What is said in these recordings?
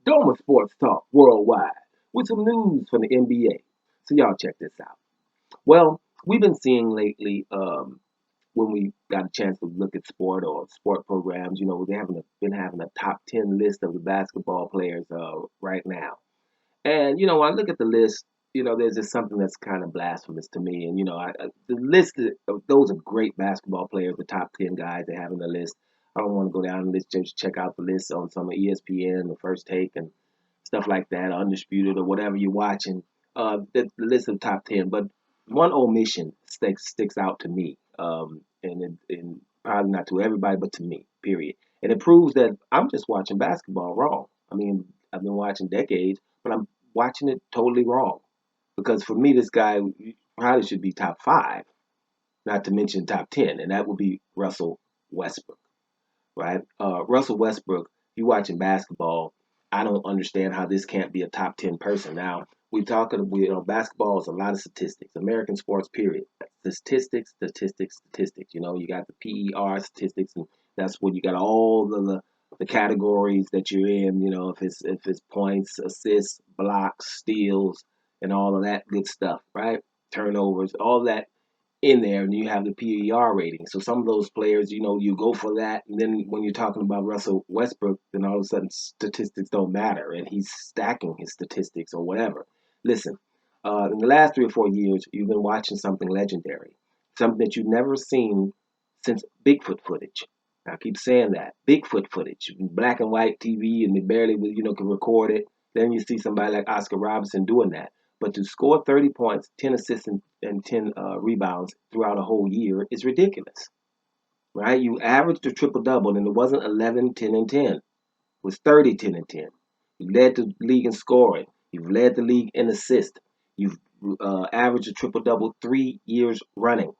Doma Sports Talk Worldwide with some news from the NBA. So y'all check this out. Well, we've been seeing lately when we got a chance to look at sport or sport programs, they haven't been having a top 10 list of the basketball players right now. And, when I look at the list, there's just something that's kind of blasphemous to me. And, the list of those are great basketball players, the top 10 guys they have in the list. I don't want to go down and just check out the list on some of ESPN, the First Take, and stuff like that, Undisputed, or whatever you're watching. The list of top 10. But one omission sticks out to me, and probably not to everybody, but to me, period. And it proves that I'm just watching basketball wrong. I mean, I've been watching decades, but I'm watching it totally wrong. Because for me, this guy probably should be top five, not to mention top 10, and that would be Russell Westbrook, right? Russell Westbrook, you watching basketball, I don't understand how this can't be a top 10 person. Now, basketball is a lot of statistics, American sports, period. Statistics, statistics, statistics. You got the PER statistics, and that's when you got all the categories that you're in, if it's points, assists, blocks, steals, and all of that good stuff, right? Turnovers, all that in there, and you have the PER rating. So some of those players, you go for that, and then when you're talking about Russell Westbrook, then all of a sudden statistics don't matter, and he's stacking his statistics or whatever. Listen, in the last 3 or 4 years, you've been watching something legendary, something that you've never seen since Bigfoot footage. I keep saying that Bigfoot footage, black and white TV, and they barely, can record it. Then you see somebody like Oscar Robertson doing that. But to score 30 points, 10 assists, and 10 rebounds throughout a whole year is ridiculous, right? You averaged a triple double, and it wasn't 11, 10, and 10. It was 30, 10, and 10. You led the league in scoring. You've led the league in assists. You've averaged a triple double 3 years running,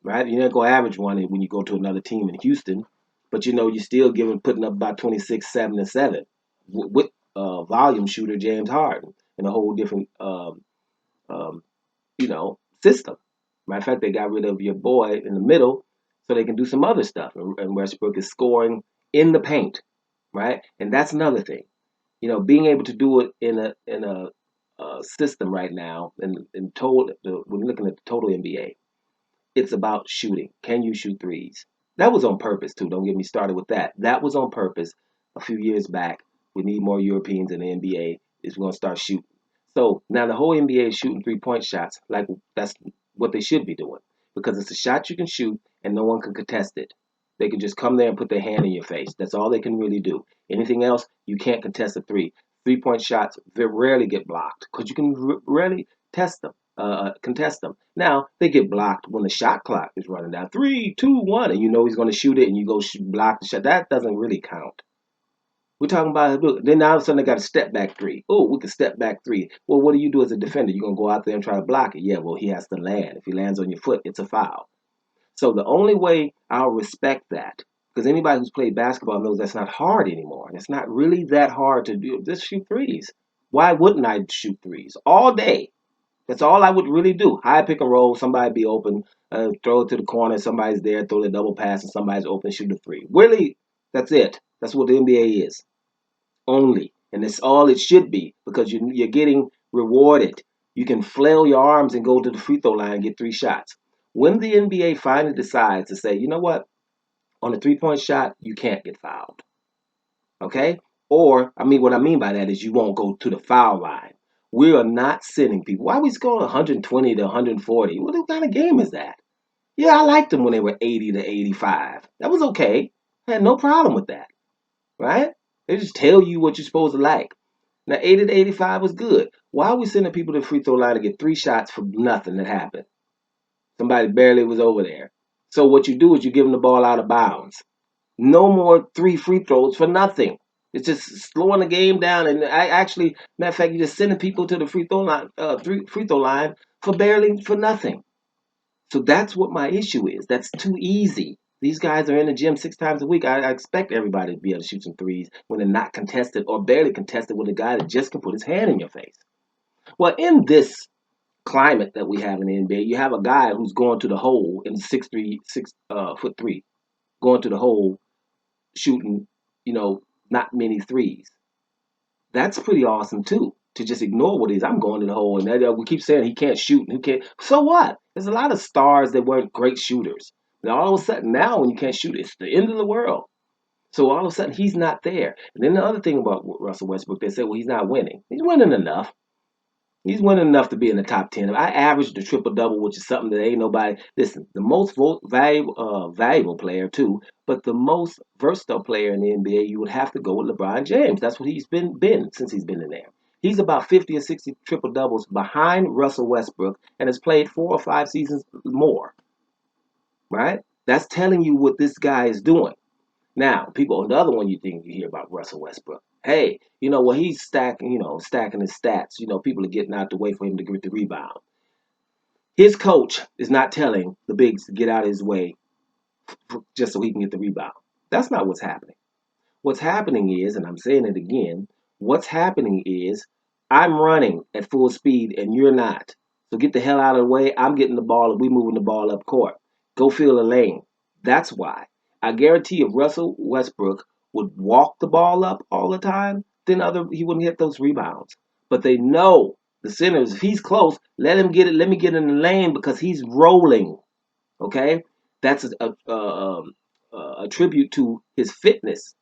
right? You're not going to average one when you go to another team in Houston, but you're still putting up about 26, 7, and 7 with volume shooter James Harden in a whole different um, system. Matter of fact, they got rid of your boy in the middle so they can do some other stuff. And Westbrook is scoring in the paint, right? And that's another thing. Being able to do it in a system right now, and when looking at the total NBA, it's about shooting. Can you shoot threes? That was on purpose too. Don't get me started with that. That was on purpose a few years back. We need more Europeans in the NBA. Is we're gonna start shooting. So now the whole NBA is shooting 3-point shots. Like that's what they should be doing because it's a shot you can shoot and no one can contest it. They can just come there and put their hand in your face. That's all they can really do. Anything else, you can't contest a three. 3-point shots very rarely get blocked because you can rarely test them contest them. Now they get blocked when the shot clock is running down. 3, 2, 1, and he's going to shoot it, and you go block the shot. That doesn't really count. We're talking about then all of a sudden they got a step back three. Oh, we can step back three. Well, what do you do as a defender? You're gonna go out there and try to block it. Yeah, well he has to land. If he lands on your foot, it's a foul. So the only way I'll respect that, because anybody who's played basketball knows that's not hard anymore. And it's not really that hard to do. Just shoot threes. Why wouldn't I shoot threes all day? That's all I would really do. High pick and roll, somebody be open, throw it to the corner, somebody's there, throw the double pass, and somebody's open, shoot a three. Really, that's it. That's what the NBA is. Only. And it's all it should be because you're getting rewarded. You can flail your arms and go to the free throw line and get 3 shots. When the NBA finally decides to say, you know what, on a 3-point shot, you can't get fouled. Okay? Or, what I mean by that is you won't go to the foul line. We are not sending people. Why are we scoring 120 to 140? What kind of game is that? Yeah, I liked them when they were 80 to 85. That was okay. I had no problem with that. Right? They just tell you what you're supposed to like. Now, 80 to 85 was good. Why are we sending people to the free throw line to get 3 shots for nothing that happened? Somebody barely was over there. So what you do is you give them the ball out of bounds. No more 3 free throws for nothing. It's just slowing the game down. And matter of fact, you're just sending people to the free throw line, free throw line for nothing. So that's what my issue is. That's too easy. These guys are in the gym 6 times a week. I expect everybody to be able to shoot some threes when they're not contested or barely contested with a guy that just can put his hand in your face. Well, in this climate that we have in the NBA, you have a guy who's going to the hole in 6'3", going to the hole, shooting, not many threes. That's pretty awesome too. To just ignore what it is. I'm going to the hole, and we keep saying he can't shoot. Who can't? So what? There's a lot of stars that weren't great shooters. Now all of a sudden, now when you can't shoot, it's the end of the world. So all of a sudden, he's not there. And then the other thing about Russell Westbrook, they say, well, he's not winning. He's winning enough. He's winning enough to be in the top 10. I averaged a triple double, which is something that ain't nobody. Listen, the most valuable player too, but the most versatile player in the NBA, you would have to go with LeBron James. That's what he's been since he's been in there. He's about 50 or 60 triple doubles behind Russell Westbrook, and has played 4 or 5 seasons more. Right? That's telling you what this guy is doing. Now, people, the other one you think you hear about Russell Westbrook. Hey, well, he's stacking his stats. People are getting out the way for him to get the rebound. His coach is not telling the bigs to get out of his way just so he can get the rebound. That's not what's happening. What's happening is, and I'm saying it again, what's happening is I'm running at full speed and you're not. So get the hell out of the way. I'm getting the ball and we moving the ball up court. Go fill a lane. That's why. I guarantee if Russell Westbrook would walk the ball up all the time, then he wouldn't get those rebounds. But they know the centers, if he's close, let him get it. Let me get in the lane because he's rolling. Okay? That's a tribute to his fitness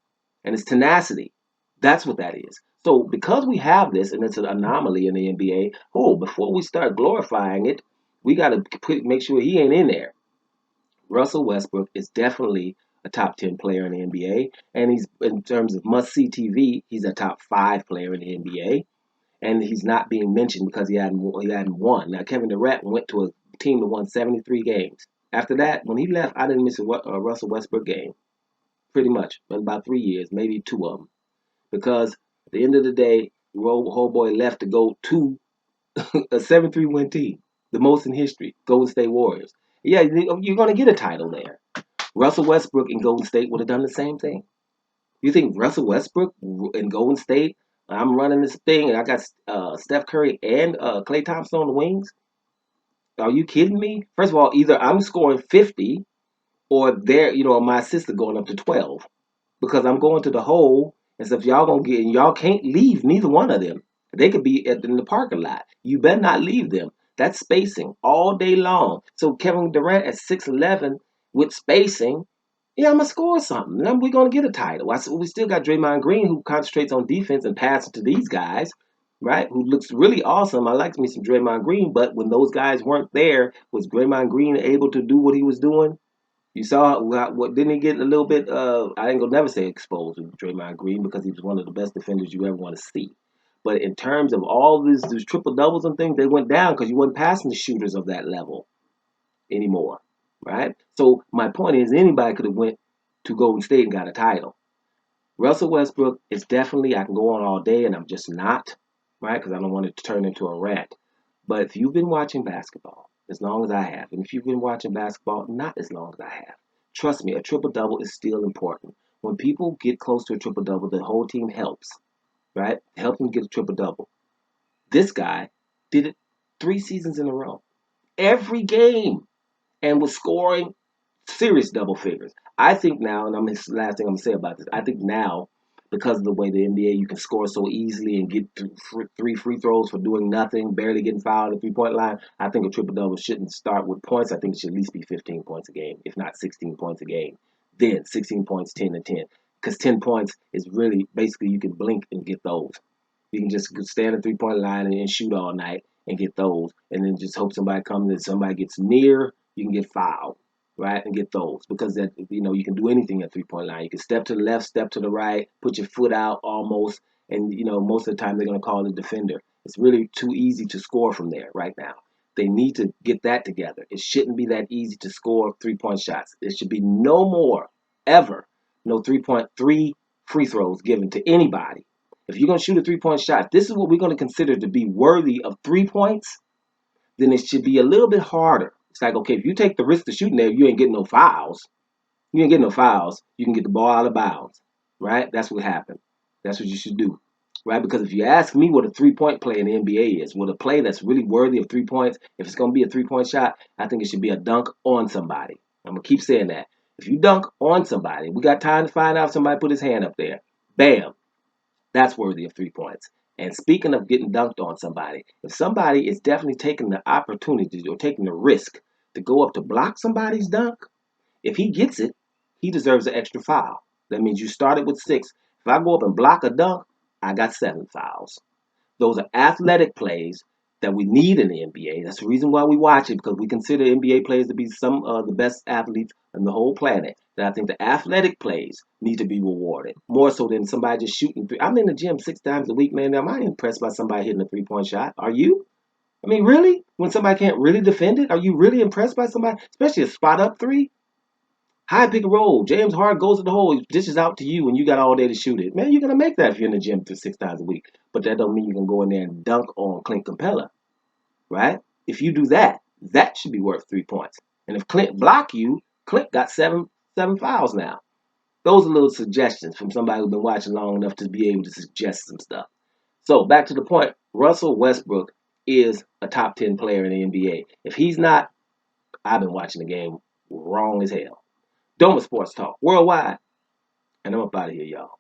and his tenacity. That's what that is. So because we have this, and it's an anomaly in the NBA, before we start glorifying it, we got to make sure he ain't in there. Russell Westbrook is definitely a top 10 player in the NBA, and he's in terms of must-see TV, he's a top 5 player in the NBA, and he's not being mentioned because he hadn't won. Now Kevin Durant went to a team that won 73 games. After that, when he left, I didn't miss a Russell Westbrook game. Pretty much, in about 3 years, maybe 2 of them. Because at the end of the day, whole boy left to go to a 7-3 win team, the most in history, Golden State Warriors. Yeah, you're going to get a title there. Russell Westbrook and Golden State would have done the same thing. You think Russell Westbrook and Golden State, I'm running this thing and I got Steph Curry and Klay Thompson on the wings? Are you kidding me? First of all, either I'm scoring 50 or my assist is going up to 12. Because I'm going to the hole, and so if y'all can't leave neither one of them. They could be in the parking lot. You better not leave them. That's spacing all day long. So Kevin Durant at 6'11" with spacing, yeah, I'm gonna score something. Then we're gonna get a title. We still got Draymond Green who concentrates on defense and passes to these guys, right? Who looks really awesome. I like me some Draymond Green, but when those guys weren't there, was Draymond Green able to do what he was doing? You saw what didn't he get a little bit? I ain't gonna never say exposed with Draymond Green because he was one of the best defenders you ever want to see. But in terms of all these triple doubles and things, they went down because you wasn't passing the shooters of that level anymore, right? So my point is, anybody could have went to Golden State and got a title. Russell Westbrook is definitely, I can go on all day, and I'm just not, right? Because I don't want it to turn into a rant. But if you've been watching basketball as long as I have, and if you've been watching basketball not as long as I have, trust me, a triple double is still important. When people get close to a triple double, the whole team helps, right? Help them get a triple double. This guy did it 3 seasons in a row, every game, and was scoring serious double figures. I think now, and this last thing I'm gonna say about this. I think now, because of the way the NBA, you can score so easily and get 3 free throws for doing nothing, barely getting fouled at the 3-point line. I think a triple double shouldn't start with points. I think it should at least be 15 points a game, if not 16 points a game. Then 16 points, 10 and 10, because 10 points is really basically you can blink and get those. You can just stand at the 3-point line and shoot all night and get those, and then just hope somebody comes and somebody gets near. You can get fouled, right, and get those because that you can do anything at 3-point line. You can step to the left, step to the right, put your foot out almost, and most of the time they're going to call the defender. It's really too easy to score from there right now. They need to get that together. It shouldn't be that easy to score 3-point shots. It should be no more ever no 3-point free throws given to anybody. If you're going to shoot a 3-point shot, this is what we're going to consider to be worthy of 3 points, then it should be a little bit harder. It's like, okay, if you take the risk of shooting there, you ain't getting no fouls. You ain't getting no fouls. You can get the ball out of bounds, right? That's what happened. That's what you should do, right? Because if you ask me what a 3-point play in the NBA is, what a play that's really worthy of 3 points, if it's going to be a 3-point shot, I think it should be a dunk on somebody. I'm going to keep saying that. If you dunk on somebody, we got time to find out if somebody put his hand up there. Bam. That's worthy of 3 points. And speaking of getting dunked on somebody, if somebody is definitely taking the opportunity or taking the risk to go up to block somebody's dunk, if he gets it, he deserves an extra foul. That means you started with 6. If I go up and block a dunk, I got 7 fouls. Those are athletic plays that we need in the NBA. That's the reason why we watch it, because we consider NBA players to be some of the best athletes on the whole planet. That I think the athletic plays need to be rewarded more so than somebody just shooting three. I'm in the gym 6 times a week, man. Now, am I impressed by somebody hitting a 3-point shot? Are you? I mean, really? When somebody can't really defend it, are you really impressed by somebody, especially a spot up three? High pick and roll. James Harden goes to the hole, dishes out to you, and you got all day to shoot it. Man, you're gonna make that if you're in the gym for 6 times a week. But that don't mean you can go in there and dunk on Clint Capella, right? If you do that, that should be worth 3 points. And if Clint block you, Clint got seven fouls now. Those are little suggestions from somebody who's been watching long enough to be able to suggest some stuff. So back to the point, Russell Westbrook is a top 10 player in the NBA. If he's not, I've been watching the game wrong as hell. Doma Sports Talk worldwide, and I'm up out of here, y'all.